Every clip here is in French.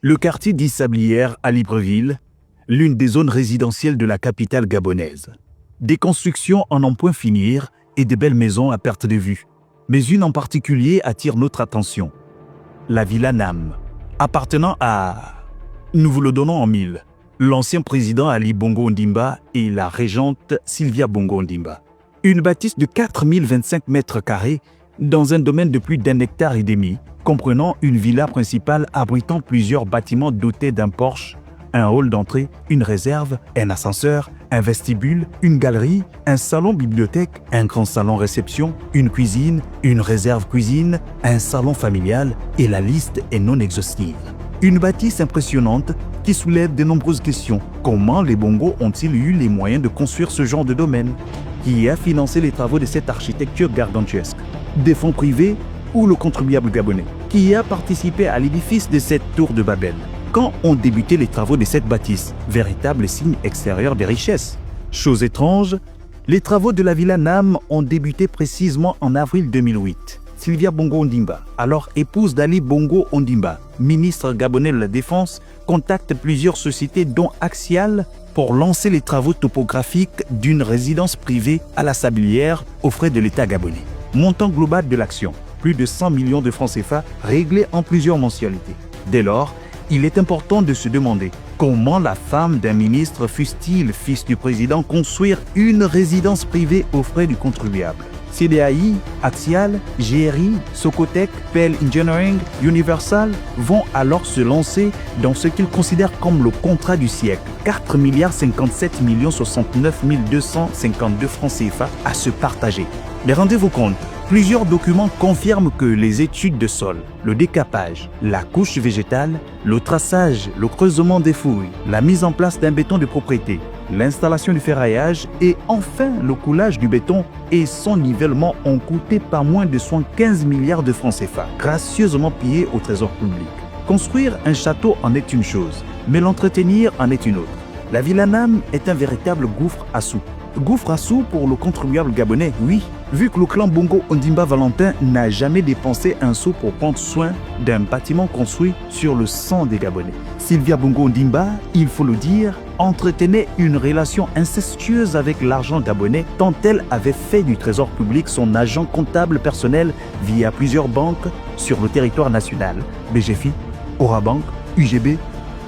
Le quartier d'Issablières à Libreville, l'une des zones résidentielles de la capitale gabonaise. Des constructions en n'en point finir et de belles maisons à perte de vue. Mais une en particulier attire notre attention. La Villa Nam, appartenant à... Nous vous le donnons en mille. L'ancien président Ali Bongo Ondimba et la régente Sylvia Bongo Ondimba. Une bâtisse de 4025 mètres carrés dans un domaine de plus d'1,5 hectare, comprenant une villa principale abritant plusieurs bâtiments dotés d'un porche, un hall d'entrée, une réserve, un ascenseur, un vestibule, une galerie, un salon-bibliothèque, un grand salon-réception, une cuisine, une réserve cuisine, un salon familial et la liste est non exhaustive. Une bâtisse impressionnante qui soulève de nombreuses questions. Comment les Bongo ont-ils eu les moyens de construire ce genre de domaine? Qui a financé les travaux de cette architecture gargantuesque? Des fonds privés ou le contribuable gabonais? Qui a participé à l'édifice de cette tour de Babel? Quand ont débuté les travaux de cette bâtisse? Véritable signe extérieur des richesses. Chose étrange, les travaux de la Villa Nam ont débuté précisément en avril 2008. Sylvia Bongo Ondimba, alors épouse d'Ali Bongo Ondimba, ministre gabonais de la Défense, contacte plusieurs sociétés dont Axial pour lancer les travaux topographiques d'une résidence privée à la Sablière aux frais de l'État gabonais. Montant global de l'action, plus de 100 millions de francs CFA réglés en plusieurs mensualités. Dès lors, il est important de se demander comment la femme d'un ministre, fût-il fils du président, construire une résidence privée aux frais du contribuable. CDAI, Axial, GRI, Socotec, PL Engineering, Universal vont alors se lancer dans ce qu'ils considèrent comme le contrat du siècle. 4 milliards 57 millions 69 252 francs CFA à se partager. Mais rendez-vous compte, plusieurs documents confirment que les études de sol, le décapage, la couche végétale, le traçage, le creusement des fouilles, la mise en place d'un béton de propriété, l'installation du ferraillage et enfin le coulage du béton et son nivellement ont coûté pas moins de 75 milliards de francs CFA, gracieusement pillés au trésor public. Construire un château en est une chose, mais l'entretenir en est une autre. La Villa Nam est un véritable gouffre à sous. Gouffre à sous pour le contribuable gabonais, oui, vu que le clan Bongo Ondimba Valentin n'a jamais dépensé un sou pour prendre soin d'un bâtiment construit sur le sang des Gabonais. Sylvia Bongo Ondimba, il faut le dire, entretenait une relation incestueuse avec l'argent gabonais tant elle avait fait du trésor public son agent comptable personnel via plusieurs banques sur le territoire national, BGFI, Orabank, UGB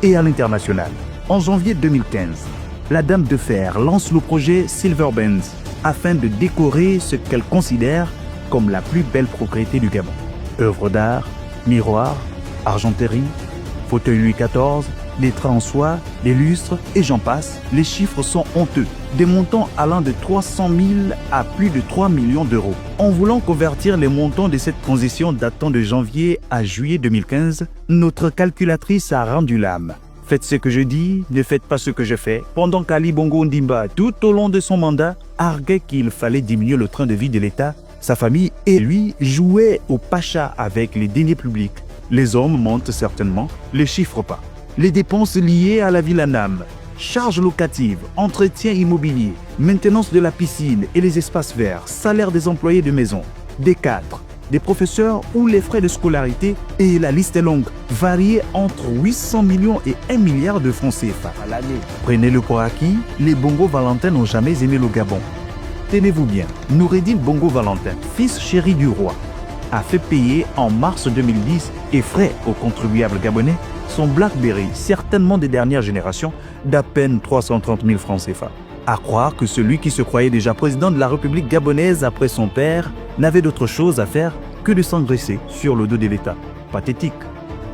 et à l'international. En janvier 2015, la Dame de Fer lance le projet Silver Benz afin de décorer ce qu'elle considère comme la plus belle propriété du Gabon. Œuvres d'art, miroirs, argenterie, fauteuil Louis XIV, des trains en soie, des lustres et j'en passe, les chiffres sont honteux. Des montants allant de 300 000 à plus de 3 millions d'euros. En voulant convertir les montants de cette transition datant de janvier à juillet 2015, notre calculatrice a rendu l'âme. Faites ce que je dis, ne faites pas ce que je fais. Pendant qu'Ali Bongo Ondimba, tout au long de son mandat, arguait qu'il fallait diminuer le train de vie de l'État, sa famille et lui jouaient au pacha avec les deniers publics. Les hommes mentent certainement, les chiffres pas. Les dépenses liées à la Villa Nam, charges locatives, entretien immobilier, maintenance de la piscine et les espaces verts, salaire des employés de maison, des cadres, des professeurs ou les frais de scolarité, et la liste est longue, variée entre 800 millions et 1 milliard de francs CFA à l'année. Prenez-le pour acquis, les Bongo Valentin n'ont jamais aimé le Gabon. Tenez-vous bien, Noureddin Bongo Valentin, fils chéri du roi, a fait payer en mars 2010 et frais aux contribuables gabonais son BlackBerry, certainement des dernières générations, d'à peine 330 000 francs CFA. À croire que celui qui se croyait déjà président de la République gabonaise après son père n'avait d'autre chose à faire que de s'engraisser sur le dos de l'État. Pathétique.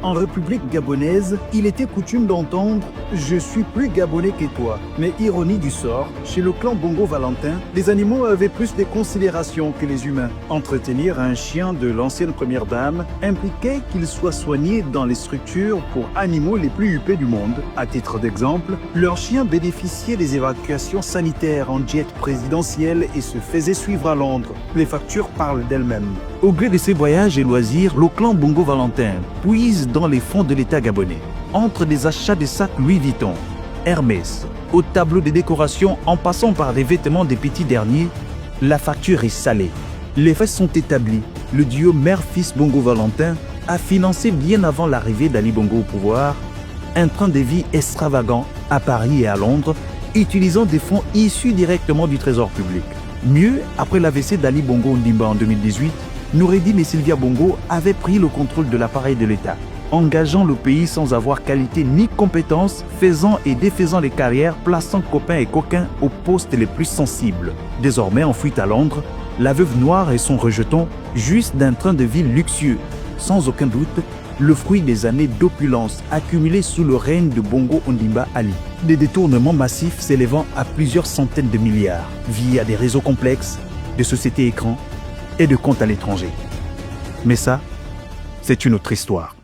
En République gabonaise, il était coutume d'entendre « Je suis plus gabonais que toi ». Mais ironie du sort, chez le clan Bongo Valentin, les animaux avaient plus de considération que les humains. Entretenir un chien de l'ancienne première dame impliquait qu'il soit soigné dans les structures pour animaux les plus huppés du monde. À titre d'exemple, leur chien bénéficiait des évacuations sanitaires en jet présidentiel et se faisait suivre à Londres. Les factures parlent d'elles-mêmes. Au gré de ses voyages et loisirs, le clan Bongo Valentin puise dans les fonds de l'État gabonais. Entre des achats de sacs Louis Vuitton, Hermès, au tableau de décoration en passant par des vêtements des petits derniers, la facture est salée. Les faits sont établis. Le duo mère-fils Bongo Valentin a financé bien avant l'arrivée d'Ali Bongo au pouvoir un train de vie extravagant à Paris et à Londres, utilisant des fonds issus directement du trésor public. Mieux, après l'AVC d'Ali Bongo Ondimba en 2018, Noureddine et Sylvia Bongo avaient pris le contrôle de l'appareil de l'État, engageant le pays sans avoir qualité ni compétence, faisant et défaisant les carrières, plaçant copains et coquins aux postes les plus sensibles. Désormais en fuite à Londres, la veuve noire et son rejeton jouissent d'un train de vie luxueux, sans aucun doute le fruit des années d'opulence accumulées sous le règne de Bongo Ondimba Ali. Des détournements massifs s'élevant à plusieurs centaines de milliards, via des réseaux complexes, des sociétés écrans et de comptes à l'étranger. Mais ça, c'est une autre histoire.